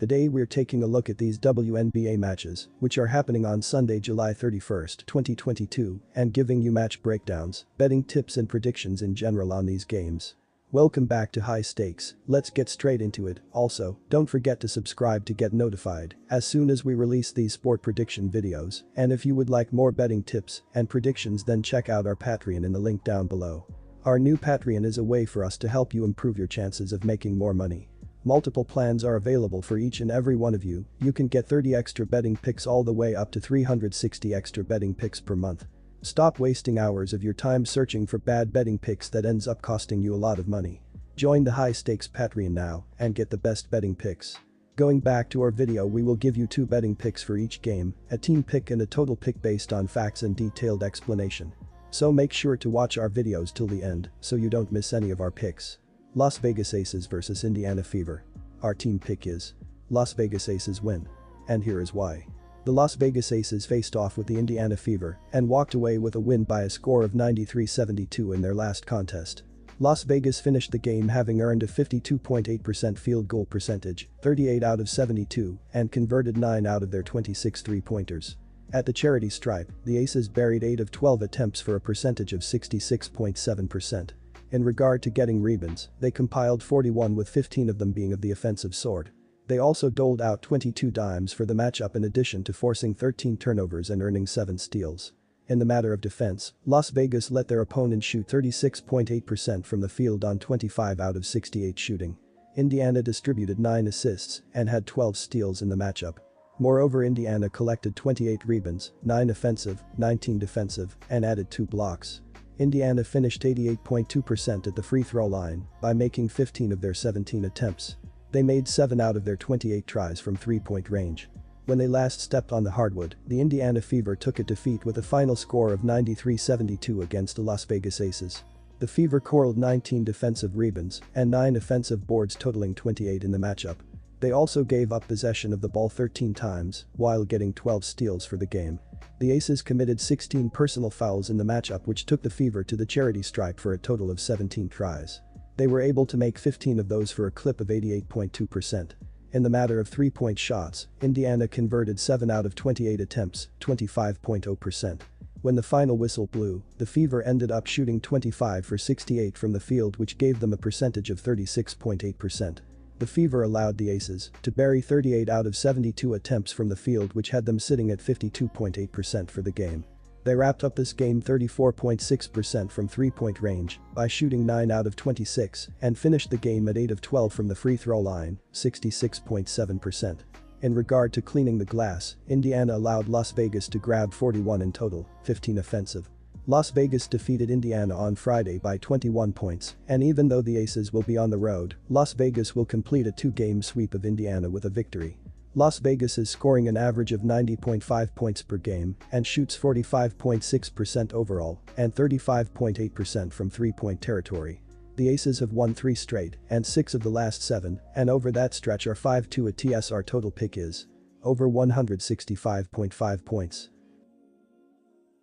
Today we're taking a look at these WNBA matches, which are happening on Sunday, July 31st, 2022, and giving you match breakdowns, betting tips and predictions in general on these games. Welcome back to High Stakes, let's get straight into it. Also, don't forget to subscribe to get notified as soon as we release these sport prediction videos, and if you would like more betting tips and predictions, then check out our Patreon in the link down below. Our new Patreon is a way for us to help you improve your chances of making more money. Multiple plans are available for each and every one of you. You can get 30 extra betting picks all the way up to 360 extra betting picks per month. Stop wasting hours of your time searching for bad betting picks that ends up costing you a lot of money. Join the High Stakes Patreon now and get the best betting picks. Going back to our video, we will give you 2 betting picks for each game, a team pick and a total pick based on facts and detailed explanation. So make sure to watch our videos till the end so you don't miss any of our picks. Las Vegas Aces vs Indiana Fever. Our team pick is Las Vegas Aces win. And here is why. The Las Vegas Aces faced off with the Indiana Fever and walked away with a win by a score of 93-72 in their last contest. Las Vegas finished the game having earned a 52.8% field goal percentage, 38 out of 72, and converted 9 out of their 26 three-pointers. At the charity stripe, the Aces buried 8 of 12 attempts for a percentage of 66.7%. In regard to getting rebounds, they compiled 41 with 15 of them being of the offensive sort. They also doled out 22 dimes for the matchup in addition to forcing 13 turnovers and earning 7 steals. In the matter of defense, Las Vegas let their opponent shoot 36.8% from the field on 25 out of 68 shooting. Indiana distributed 9 assists and had 12 steals in the matchup. Moreover, Indiana collected 28 rebounds, 9 offensive, 19 defensive, and added 2 blocks. Indiana finished 88.2% at the free throw line by making 15 of their 17 attempts. They made 7 out of their 28 tries from three-point range. When they last stepped on the hardwood, the Indiana Fever took a defeat with a final score of 93-72 against the Las Vegas Aces. The Fever corralled 19 defensive rebounds and 9 offensive boards, totaling 28 in the matchup. They also gave up possession of the ball 13 times while getting 12 steals for the game. The Aces committed 16 personal fouls in the matchup, which took the Fever to the charity stripe for a total of 17 tries. They were able to make 15 of those for a clip of 88.2%. In the matter of three-point shots, Indiana converted 7 out of 28 attempts, 25.0%. When the final whistle blew, the Fever ended up shooting 25 for 68 from the field, which gave them a percentage of 36.8%. The Fever allowed the Aces to bury 38 out of 72 attempts from the field, which had them sitting at 52.8% for the game. They wrapped up this game 34.6% from three-point range by shooting 9 out of 26 and finished the game at 8 of 12 from the free throw line, 66.7%. In regard to cleaning the glass, Indiana allowed Las Vegas to grab 41 in total, 15 offensive. Las Vegas defeated Indiana on Friday by 21 points, and even though the Aces will be on the road, Las Vegas will complete a 2-game sweep of Indiana with a victory. Las Vegas is scoring an average of 90.5 points per game and shoots 45.6% overall and 35.8% from three-point territory. The Aces have won 3 straight and 6 of the last 7, and over that stretch are 5-2 at TSR. Total pick is over 165.5 points.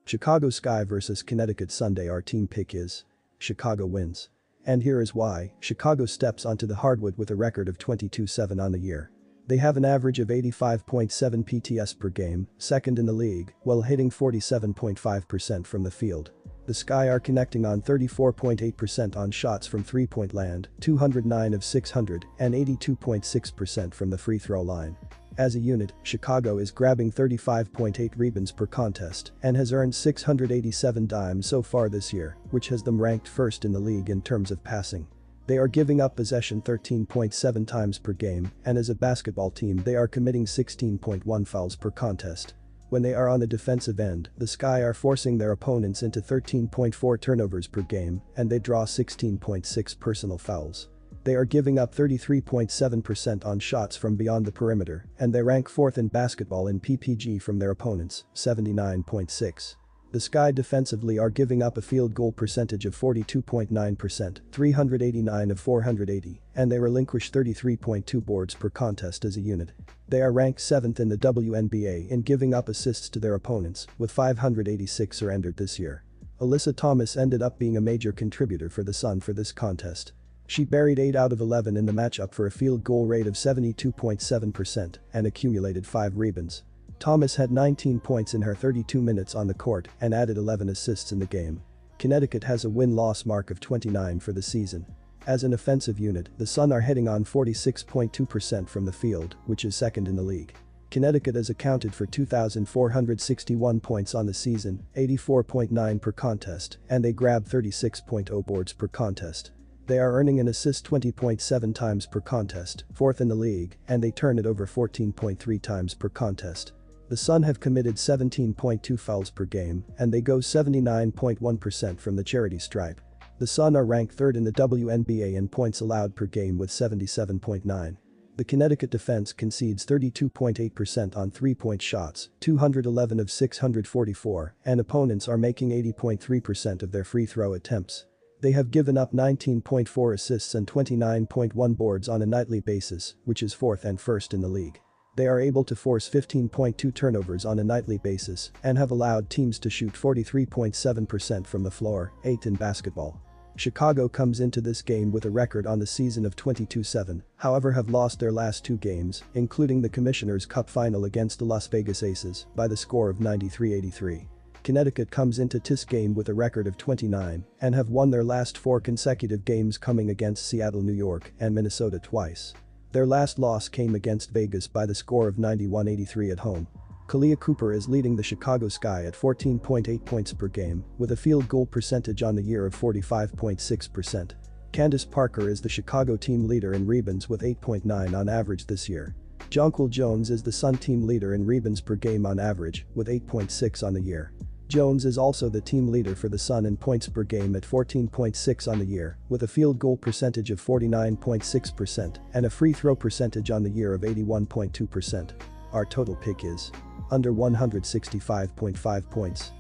Chicago Sky vs Connecticut Sunday. Our team pick is Chicago wins. And here is why. Chicago steps onto the hardwood with a record of 22-7 on the year. They have an average of 85.7 PTS per game, second in the league, while hitting 47.5% from the field. The Sky are connecting on 34.8% on shots from three-point land, 209 of 600, and 82.6% from the free throw line. As a unit, Chicago is grabbing 35.8 rebounds per contest and has earned 687 dimes so far this year, which has them ranked first in the league in terms of passing. They are giving up possession 13.7 times per game, and as a basketball team they are committing 16.1 fouls per contest. When they are on the defensive end, the Sky are forcing their opponents into 13.4 turnovers per game, and they draw 16.6 personal fouls. They are giving up 33.7% on shots from beyond the perimeter, and they rank 4th in basketball in PPG from their opponents, 79.6. The Sky defensively are giving up a field goal percentage of 42.9%, 389 of 480, and they relinquish 33.2 boards per contest as a unit. They are ranked 7th in the WNBA in giving up assists to their opponents, with 586 are entered this year. Alyssa Thomas ended up being a major contributor for the Sun for this contest. She buried 8 out of 11 in the matchup for a field goal rate of 72.7% and accumulated 5 rebounds. Thomas had 19 points in her 32 minutes on the court and added 11 assists in the game. Connecticut has a win-loss mark of 29 for the season. As an offensive unit, the Sun are hitting on 46.2% from the field, which is second in the league. Connecticut has accounted for 2,461 points on the season, 84.9 per contest, and they grab 36.0 boards per contest. They are earning an assist 20.7 times per contest, fourth in the league, and they turn it over 14.3 times per contest. The Sun have committed 17.2 fouls per game, and they go 79.1% from the charity stripe. The Sun are ranked third in the WNBA in points allowed per game with 77.9. The Connecticut defense concedes 32.8% on three-point shots, 211 of 644, and opponents are making 80.3% of their free throw attempts. They have given up 19.4 assists and 29.1 boards on a nightly basis, which is fourth and first in the league. They are able to force 15.2 turnovers on a nightly basis and have allowed teams to shoot 43.7% from the floor, 8th in basketball. Chicago comes into this game with a record on the season of 22-7, however have lost their last 2 games, including the Commissioner's Cup final against the Las Vegas Aces, by the score of 93-83. Connecticut comes into this game with a record of 29 and have won their last 4 consecutive games, coming against Seattle, New York, and Minnesota twice. Their last loss came against Vegas by the score of 91-83 at home. Kalia Cooper is leading the Chicago Sky at 14.8 points per game, with a field goal percentage on the year of 45.6%. Candace Parker is the Chicago team leader in rebounds with 8.9 on average this year. Jonquil Jones is the Sun team leader in rebounds per game on average, with 8.6 on the year. Jones is also the team leader for the Sun in points per game at 14.6 on the year, with a field goal percentage of 49.6% and a free throw percentage on the year of 81.2%. Our total pick is under 165.5 points.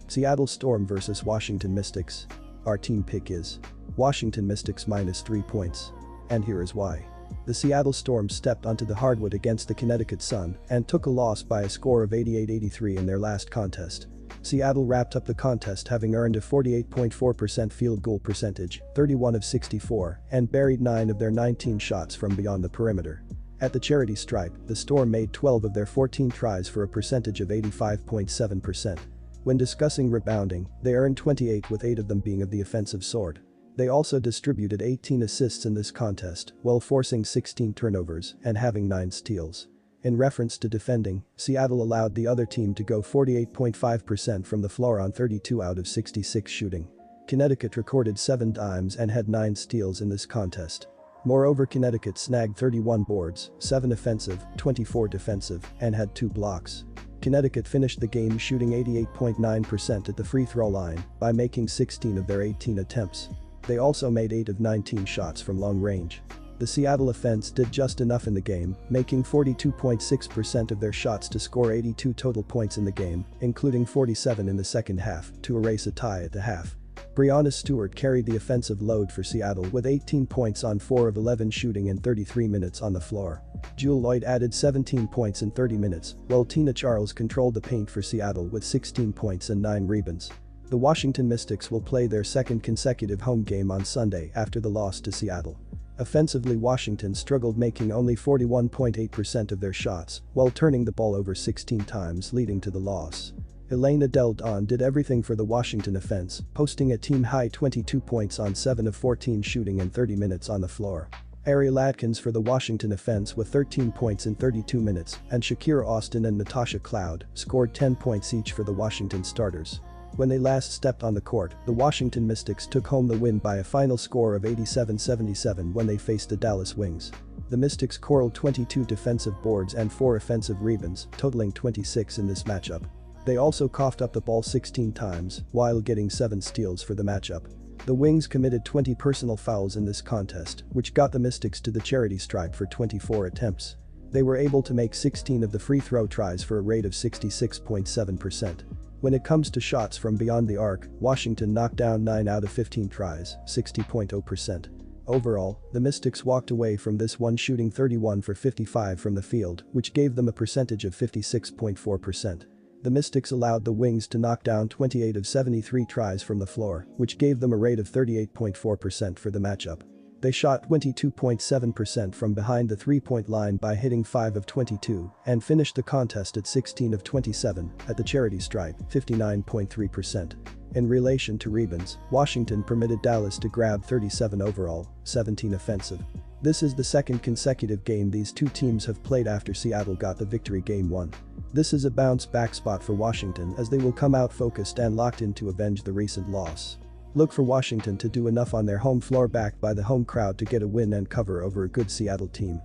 Seattle Storm vs Washington Mystics. Our team pick is Washington Mystics -3 points. And here is why. The Seattle Storm stepped onto the hardwood against the Connecticut Sun and took a loss by a score of 88-83 in their last contest. Seattle wrapped up the contest having earned a 48.4% field goal percentage, 31 of 64, and buried 9 of their 19 shots from beyond the perimeter. At the charity stripe, the Storm made 12 of their 14 tries for a percentage of 85.7%. When discussing rebounding, they earned 28, with 8 of them being of the offensive sort. They also distributed 18 assists in this contest, while forcing 16 turnovers and having 9 steals. In reference to defending, Seattle allowed the other team to go 48.5% from the floor on 32 out of 66 shooting. Connecticut recorded 7 dimes and had 9 steals in this contest. Moreover, Connecticut snagged 31 boards, 7 offensive, 24 defensive, and had 2 blocks. Connecticut finished the game shooting 88.9% at the free throw line by making 16 of their 18 attempts. They also made 8 of 19 shots from long range. The Seattle offense did just enough in the game, making 42.6% of their shots to score 82 total points in the game, including 47 in the second half, to erase a tie at the half. Breanna Stewart carried the offensive load for Seattle with 18 points on 4 of 11 shooting in 33 minutes on the floor. Jewel Lloyd added 17 points in 30 minutes, while Tina Charles controlled the paint for Seattle with 16 points and 9 rebounds. The Washington Mystics will play their second consecutive home game on Sunday after the loss to Seattle. Offensively, Washington struggled, making only 41.8% of their shots, while turning the ball over 16 times, leading to the loss. Elena Del Don did everything for the Washington offense, posting a team-high 22 points on 7 of 14 shooting in 30 minutes on the floor. Ariel Atkins for the Washington offense with 13 points in 32 minutes, and Shakira Austin and Natasha Cloud scored 10 points each for the Washington starters. When they last stepped on the court, the Washington Mystics took home the win by a final score of 87-77 when they faced the Dallas Wings. The Mystics corralled 22 defensive boards and 4 offensive rebounds, totaling 26 in this matchup. They also coughed up the ball 16 times, while getting 7 steals for the matchup. The Wings committed 20 personal fouls in this contest, which got the Mystics to the charity stripe for 24 attempts. They were able to make 16 of the free throw tries for a rate of 66.7%. When it comes to shots from beyond the arc, Washington knocked down 9 out of 15 tries, 60.0%. Overall, the Mystics walked away from this one shooting 31 for 55 from the field, which gave them a percentage of 56.4%. The Mystics allowed the Wings to knock down 28 of 73 tries from the floor, which gave them a rate of 38.4% for the matchup. They shot 22.7% from behind the three-point line by hitting 5 of 22 and finished the contest at 16 of 27 at the charity stripe, 59.3%. In relation to rebounds, Washington permitted Dallas to grab 37 overall, 17 offensive. This is the second consecutive game these two teams have played after Seattle got the victory Game 1. This is a bounce-back spot for Washington as they will come out focused and locked in to avenge the recent loss. Look for Washington to do enough on their home floor backed by the home crowd to get a win and cover over a good Seattle team.